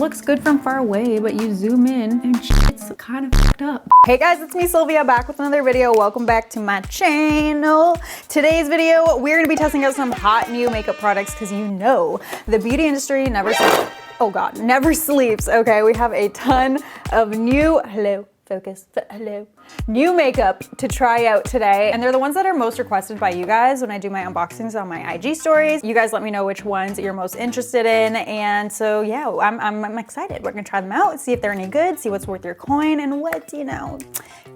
Looks good from far away, but you zoom in and it's kind of fucked up. Hey guys, it's me Sylvia, back with another video. Welcome back to my channel. Today's video, we're gonna be testing out some hot new makeup products because you know the beauty industry never sleeps. Oh God, never sleeps. Okay, we have a ton of new, new makeup to try out today. And they're the ones that are most requested by you guys when I do my unboxings on my IG stories. You guys let me know which ones you're most interested in. And so yeah, I'm excited. We're gonna try them out, see if they're any good, see what's worth your coin and what, you know,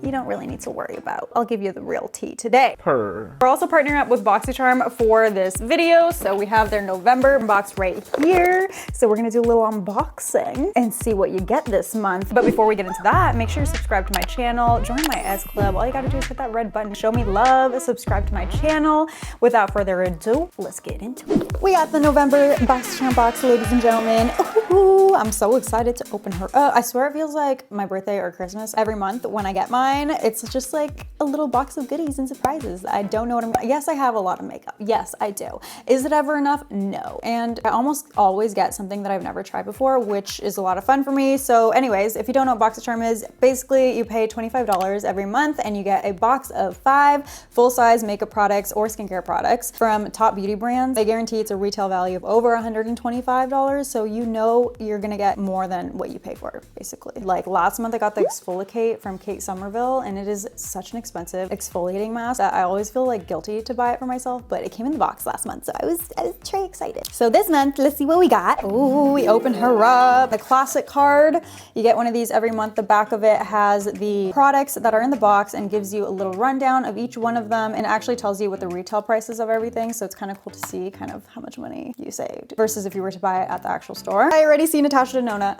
you don't really need to worry about. I'll give you the real tea today. We're also partnering up with Boxy Charm for this video. So we have their November box right here. So we're gonna do a little unboxing and see what you get this month. But before we get into that, make sure you subscribe to my channel, join my S Club. All you gotta do is hit that red button, show me love, subscribe to my channel. Without further ado, let's get into it. We got the November Boxy Charm box, ladies and gentlemen. Ooh, I'm so excited to open her up. I swear it feels like my birthday or Christmas every month when I get mine. It's just like a little box of goodies and surprises. I don't know what I'm, yes, I have a lot of makeup. Yes, I do. Is it ever enough? No. And I almost always get something that I've never tried before, which is a lot of fun for me. So anyways, if you don't know what Boxy Charm is, basically you pay $25 every month and you get a box of 5 full-size makeup products or skincare products from top beauty brands. They guarantee it's a retail value of over $125, so you know you're gonna get more than what you pay for, basically. Like last month I got the Exfoliate from Kate Somerville, and it is such an expensive exfoliating mask that I always feel like guilty to buy it for myself, but it came in the box last month, so I was very excited. So this month, let's see what we got. Ooh, we opened her up. The classic card. You get one of these every month. The back of it has the products that are in the box and gives you a little rundown of each one of them, and it actually tells you what the retail prices of everything, so it's kind of cool to see kind of how much money you saved versus if you were to buy it at the actual store. I already see Natasha Denona.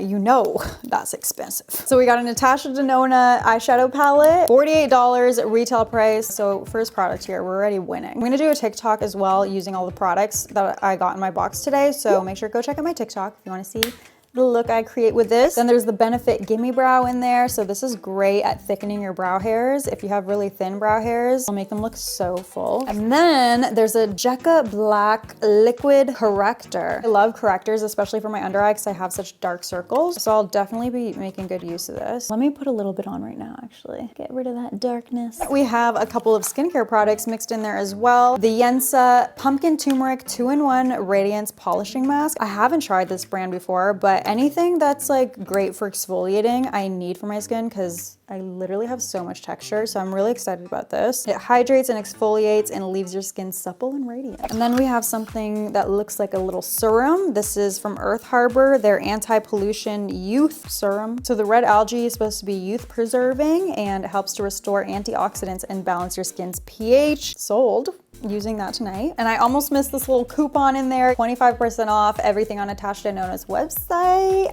You know that's expensive. So we got a Natasha Denona eyeshadow palette, $48 retail price. So first product here, we're already winning. I'm gonna do a TikTok as well using all the products that I got in my box today, so make sure to go check out my TikTok if you want to see the look I create with this. Then there's the Benefit Gimme Brow in there. So this is great at thickening your brow hairs. If you have really thin brow hairs, it'll make them look so full. And then there's a Jekka Black Liquid Corrector. I love correctors, especially for my under eye because I have such dark circles. So I'll definitely be making good use of this. Let me put a little bit on right now, actually. Get rid of that darkness. We have a couple of skincare products mixed in there as well. The Yensa Pumpkin Turmeric 2-in-1 Radiance Polishing Mask. I haven't tried this brand before, but anything that's like great for exfoliating, I need for my skin because I literally have so much texture. So I'm really excited about this. It hydrates and exfoliates and leaves your skin supple and radiant. And then we have something that looks like a little serum. This is from Earth Harbor, their anti-pollution youth serum. So the red algae is supposed to be youth preserving and it helps to restore antioxidants and balance your skin's pH. Sold. Using that tonight. And I almost missed this little coupon in there, 25% off everything on Natasha Denona's website.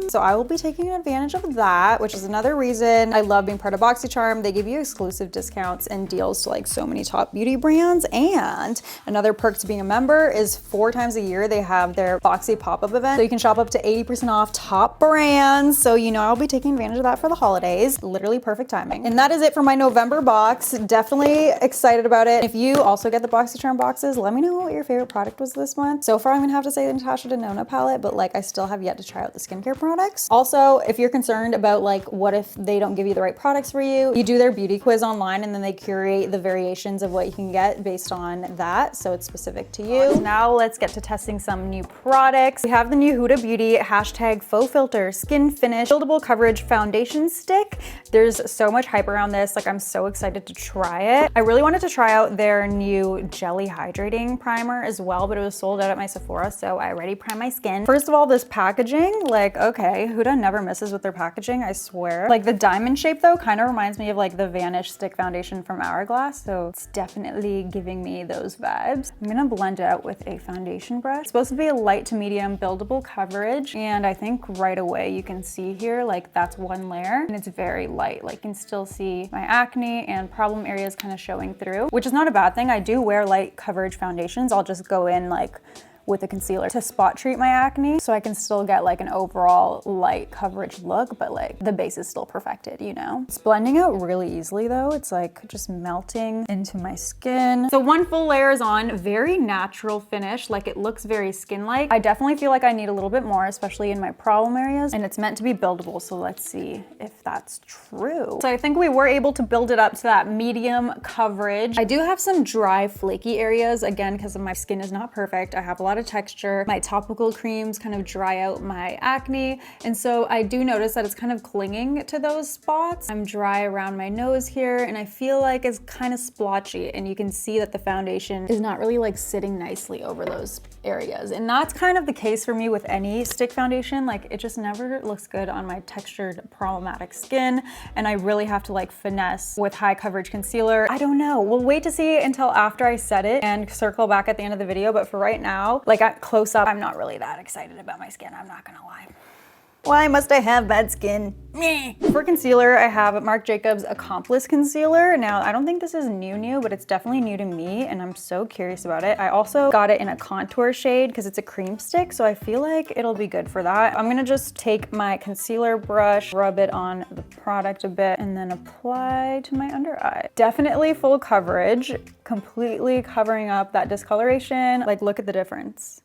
So I will be taking advantage of that, which is another reason I love being part of Boxy Charm. They give you exclusive discounts and deals to like so many top beauty brands. And another perk to being a member is 4 times a year they have their Boxy pop-up event. So you can shop up to 80% off top brands. So you know I'll be taking advantage of that for the holidays. Literally perfect timing. And that is it for my November box. Definitely excited about it. If you also get the Boxy Charm boxes, let me know what your favorite product was this month. So far I'm gonna have to say the Natasha Denona palette, but like I still have yet to try out the skincare products. Also, if you're concerned about like what if they don't give you the right products for you, you do their beauty quiz online and then they curate the variations of what you can get based on that, so it's specific to you. Now let's get to testing some new products. We have the new Huda Beauty #Faux Filter Skin Finish Buildable Coverage Foundation Stick. There's so much hype around this, like I'm so excited to try it. I really wanted to try out their new jelly hydrating primer as well, but it was sold out at my Sephora, so I already primed my skin. First of all, this packaging, like, okay, Huda never misses with their packaging, I swear. Like the diamond shape though kind of reminds me of like the Vanish Stick Foundation from Hourglass, so it's definitely giving me those vibes. I'm gonna blend it out with a foundation brush. It's supposed to be a light to medium buildable coverage, and I think right away you can see here, like that's one layer, and it's very light. Like you can still see my acne and problem areas kind of showing through, which is not a bad thing. I do wear light coverage foundations. I'll just go in like with a concealer to spot treat my acne so I can still get like an overall light coverage look, but like the base is still perfected, you know? It's blending out really easily though. It's like just melting into my skin. So one full layer is on, very natural finish, like it looks very skin-like. I definitely feel like I need a little bit more, especially in my problem areas, and it's meant to be buildable, so let's see if that's true. So I think we were able to build it up to that medium coverage. I do have some dry, flaky areas, again, because my skin is not perfect. I have a lot of texture. My topical creams kind of dry out my acne, and so I do notice that it's kind of clinging to those spots. I'm dry around my nose here, and I feel like it's kind of splotchy, and you can see that the foundation is not really like sitting nicely over those areas. And that's kind of the case for me with any stick foundation. Like it just never looks good on my textured, problematic skin, and I really have to like finesse with high coverage concealer. I don't know. We'll wait to see until after I set it and circle back at the end of the video, but for right now, like at close up, I'm not really that excited about my skin, I'm not gonna lie. Why must I have bad skin? Meh. For concealer, I have Marc Jacobs Accomplice concealer. Now, I don't think this is new, but it's definitely new to me, and I'm so curious about it. I also got it in a contour shade because it's a cream stick, so I feel like it'll be good for that. I'm gonna just take my concealer brush, rub it on the product a bit, and then apply to my under eye. Definitely full coverage, completely covering up that discoloration. Like, look at the difference.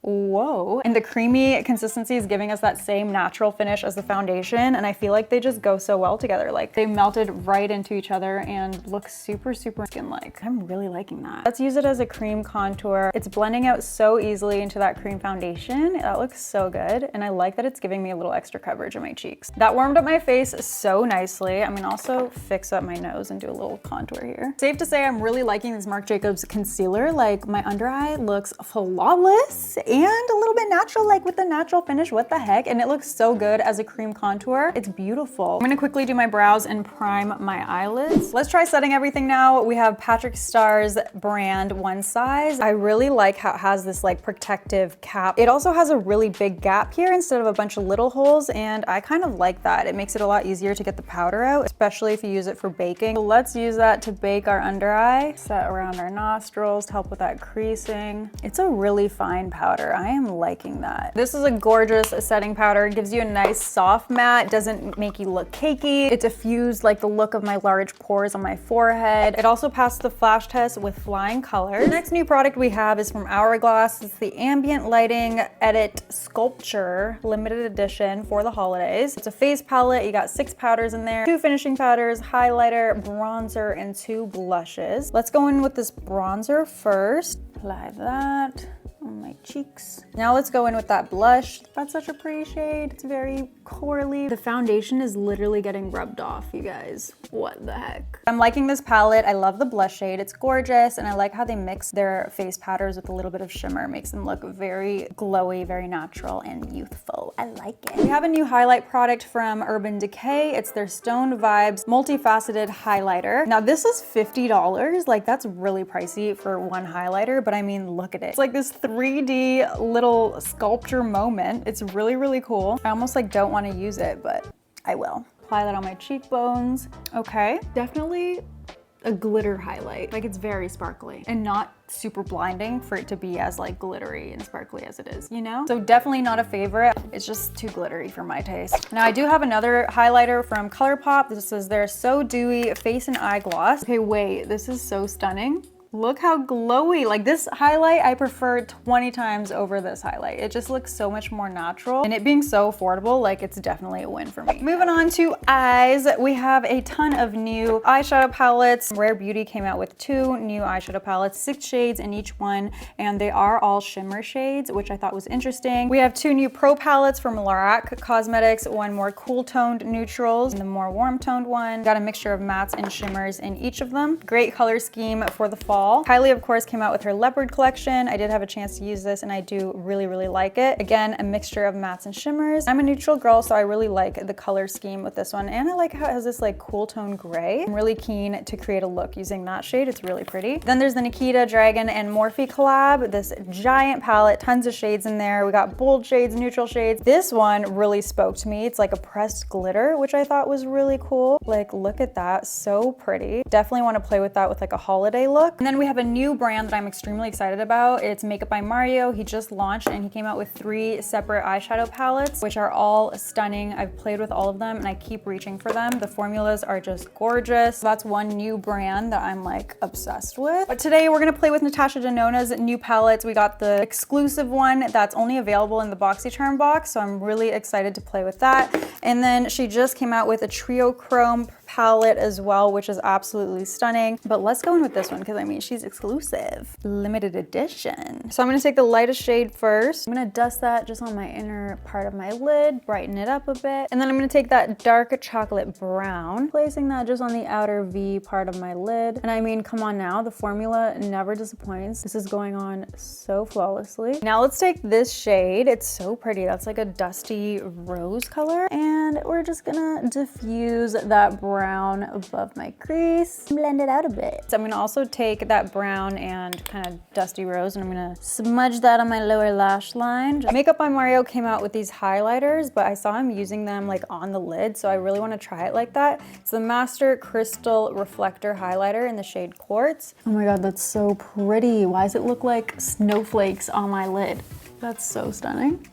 Whoa. And the creamy consistency is giving us that same natural finish as the foundation, and I feel like they just go so well together. Like they melted right into each other and look super, super skin-like. I'm really liking that. Let's use it as a cream contour. It's blending out so easily into that cream foundation. That looks so good, and I like that it's giving me a little extra coverage on my cheeks. That warmed up my face so nicely. I'm gonna also fix up my nose and do a little contour here. Safe to say I'm really liking this Marc Jacobs concealer. Like my under eye looks flawless and a little bit natural, like with the natural finish, what the heck? And it looks so good as a cream contour. It's beautiful. I'm gonna quickly do my brows and prime my eyelids. Let's try setting everything now. We have Patrick Starr's brand One Size. I really like how it has this like protective cap. It also has a really big gap here instead of a bunch of little holes, and I kind of like that. It makes it a lot easier to get the powder out, especially if you use it for baking. So let's use that to bake our under eye, set around our nostrils to help with that creasing. It's a really fine powder. I am liking that. This is a gorgeous setting powder. It gives you a nice soft matte, doesn't make you look cakey. It diffused like the look of my large pores on my forehead. It also passed the flash test with flying colors. The next new product we have is from Hourglass. It's the Ambient Lighting Edit Sculpture limited edition for the holidays. It's a face palette. You got 6 powders in there, 2 finishing powders, highlighter, bronzer, and 2 blushes. Let's go in with this bronzer first. Apply that on my cheeks. Now let's go in with that blush. That's such a pretty shade. It's very corally. The foundation is literally getting rubbed off, you guys. What the heck? I'm liking this palette. I love the blush shade. It's gorgeous, and I like how they mix their face powders with a little bit of shimmer. It makes them look very glowy, very natural, and youthful. I like it. We have a new highlight product from Urban Decay. It's their Stone Vibes Multifaceted Highlighter. Now this is $50. Like that's really pricey for one highlighter, but I mean, look at it. It's like this 3D little sculpture moment. It's really, really cool. I almost like don't want to use it, but I will. Apply that on my cheekbones. Okay, definitely a glitter highlight. Like it's very sparkly and not super blinding for it to be as like glittery and sparkly as it is, you know? So definitely not a favorite. It's just too glittery for my taste. Now I do have another highlighter from ColourPop. This is their So Dewy Face and Eye Gloss. Okay, wait, this is so stunning. Look how glowy. Like this highlight I prefer 20 times over this highlight. It just looks so much more natural, and it being so affordable, like it's definitely a win for me. Moving on to eyes, we have a ton of new eyeshadow palettes. Rare Beauty came out with 2 new eyeshadow palettes, 6 shades in each one, and they are all shimmer shades, which I thought was interesting. We have 2 new pro palettes from Lorac Cosmetics, 1 more cool toned neutrals and the more warm toned one. Got a mixture of mattes and shimmers in each of them. Great color scheme for the fall. Kylie, of course, came out with her leopard collection. I did have a chance to use this and I do really, really like it. Again, a mixture of mattes and shimmers. I'm a neutral girl, so I really like the color scheme with this one. And I like how it has this like cool tone gray. I'm really keen to create a look using that shade. It's really pretty. Then there's the Nikita Dragon and Morphe collab. This giant palette, tons of shades in there. We got bold shades, neutral shades. This one really spoke to me. It's like a pressed glitter, which I thought was really cool. Like, look at that, so pretty. Definitely want to play with that with like a holiday look. And then we have a new brand that I'm extremely excited about. It's Makeup by Mario. He just launched and he came out with 3 separate eyeshadow palettes, which are all stunning. I've played with all of them and I keep reaching for them. The formulas are just gorgeous. So that's one new brand that I'm like obsessed with. But today we're gonna play with Natasha Denona's new palettes. We got the exclusive one that's only available in the Boxy Charm box, so I'm really excited to play with that. And then she just came out with a Trio Chrome palette as well, which is absolutely stunning. But let's go in with this one because I mean, she's exclusive, limited edition. So I'm gonna take the lightest shade first. I'm gonna dust that just on my inner part of my lid, brighten it up a bit. And then I'm gonna take that dark chocolate brown, placing that just on the outer V part of my lid. And I mean, come on now, the formula never disappoints. This is going on so flawlessly. Now let's take this shade. It's so pretty. That's like a dusty rose color. And we're just gonna diffuse that brown above my crease, blend it out a bit. So I'm gonna also take that brown and kind of dusty rose and I'm gonna smudge that on my lower lash line. Makeup by Mario came out with these highlighters, but I saw him using them like on the lid, so I really want to try it like that. It's the Master Crystal Reflector Highlighter in the shade Quartz. Oh my god, that's so pretty. Why does it look like snowflakes on my lid? That's so stunning.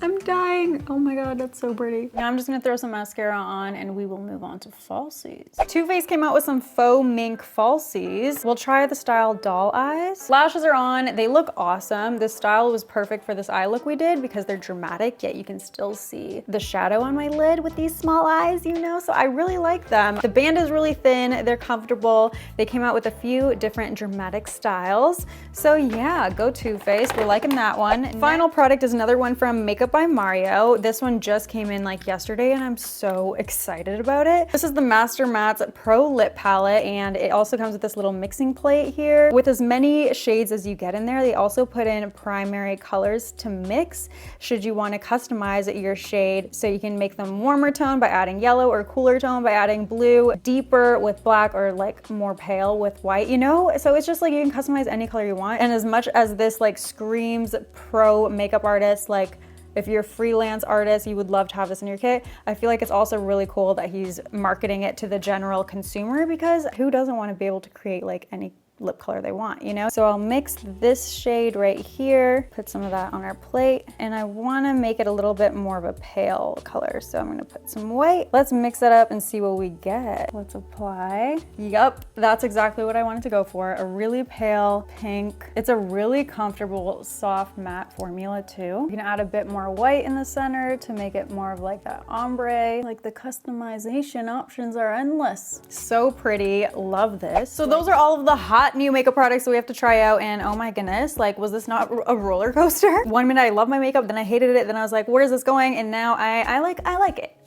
I'm dying. Oh my god, that's so pretty. Now I'm just gonna throw some mascara on and we will move on to falsies. Too Faced came out with some faux mink falsies. We'll try the style doll eyes. Lashes are on. They look awesome. This style was perfect for this eye look we did because they're dramatic, yet you can still see the shadow on my lid with these small eyes, you know? So I really like them. The band is really thin. They're comfortable. They came out with a few different dramatic styles. So yeah, go Too Faced. We're liking that one. Final product is another one from Makeup by Mario. This one just came in like yesterday and I'm so excited about it. This is the Master Matte's Pro Lip Palette and it also comes with this little mixing plate here. With as many shades as you get in there, they also put in primary colors to mix should you want to customize your shade, so you can make them warmer tone by adding yellow or cooler tone by adding blue, deeper with black, or like more pale with white, you know? So it's just like you can customize any color you want. And as much as this like screams pro makeup artist, like if you're a freelance artist, you would love to have this in your kit. I feel like it's also really cool that he's marketing it to the general consumer, because who doesn't want to be able to create like any lip color they want, you know? So I'll mix this shade right here, put some of that on our plate, and I want to make it a little bit more of a pale color. So I'm going to put some white. Let's mix it up and see what we get. Let's apply. Yup, that's exactly what I wanted to go for. A really pale pink. It's a really comfortable, soft matte formula too. You can add a bit more white in the center to make it more of like that ombre. Like the customization options are endless. So pretty. Love this. So those are all of the hot new makeup products that we have to try out, and oh my goodness, like, was this not a roller coaster? One minute I love my makeup, then I hated it, then I was like, where's this going? And now I like it.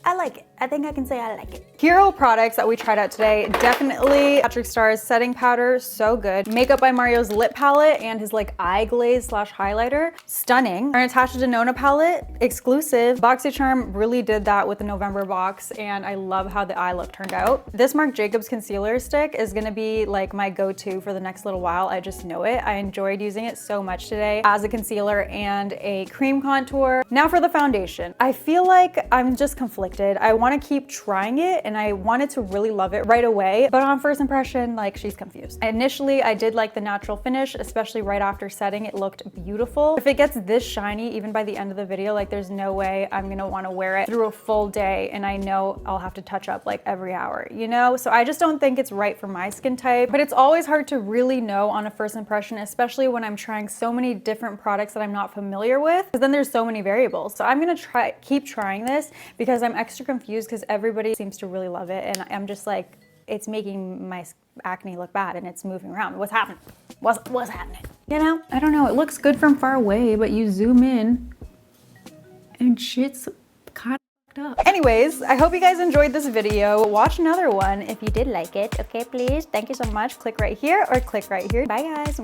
I like it. I think I can say I like it. Hero products that we tried out today, definitely Patrick Starr's setting powder, so good. Makeup by Mario's lip palette and his like eye glaze slash highlighter, stunning. Our Natasha Denona palette, exclusive. Boxy Charm really did that with the November box, and I love how the eye look turned out. This Marc Jacobs concealer stick is gonna be like my go-to for the next little while. I just know it. I enjoyed using it so much today as a concealer and a cream contour. Now for the foundation. I feel like I'm just conflicted. I want to keep trying it and I wanted to really love it right away, but on first impression, like, she's confused. Initially, I did like the natural finish, especially right after setting. It looked beautiful. If it gets this shiny, even by the end of the video, like, there's no way I'm gonna want to wear it through a full day, and I know I'll have to touch up like every hour, you know? So I just don't think it's right for my skin type, but it's always hard to really know on a first impression, especially when I'm trying so many different products that I'm not familiar with, because then there's so many variables. So I'm gonna keep trying this because I'm extra confused because everybody seems to really love it, and I'm just like, it's making my acne look bad and it's moving around. What's happening? What's happening? You know? I don't know. It looks good from far away, but you zoom in and shit's kind of fucked up. Anyways, I hope you guys enjoyed this video. Watch another one if you did like it. Okay, please. Thank you so much. Click right here or click right here. Bye, guys.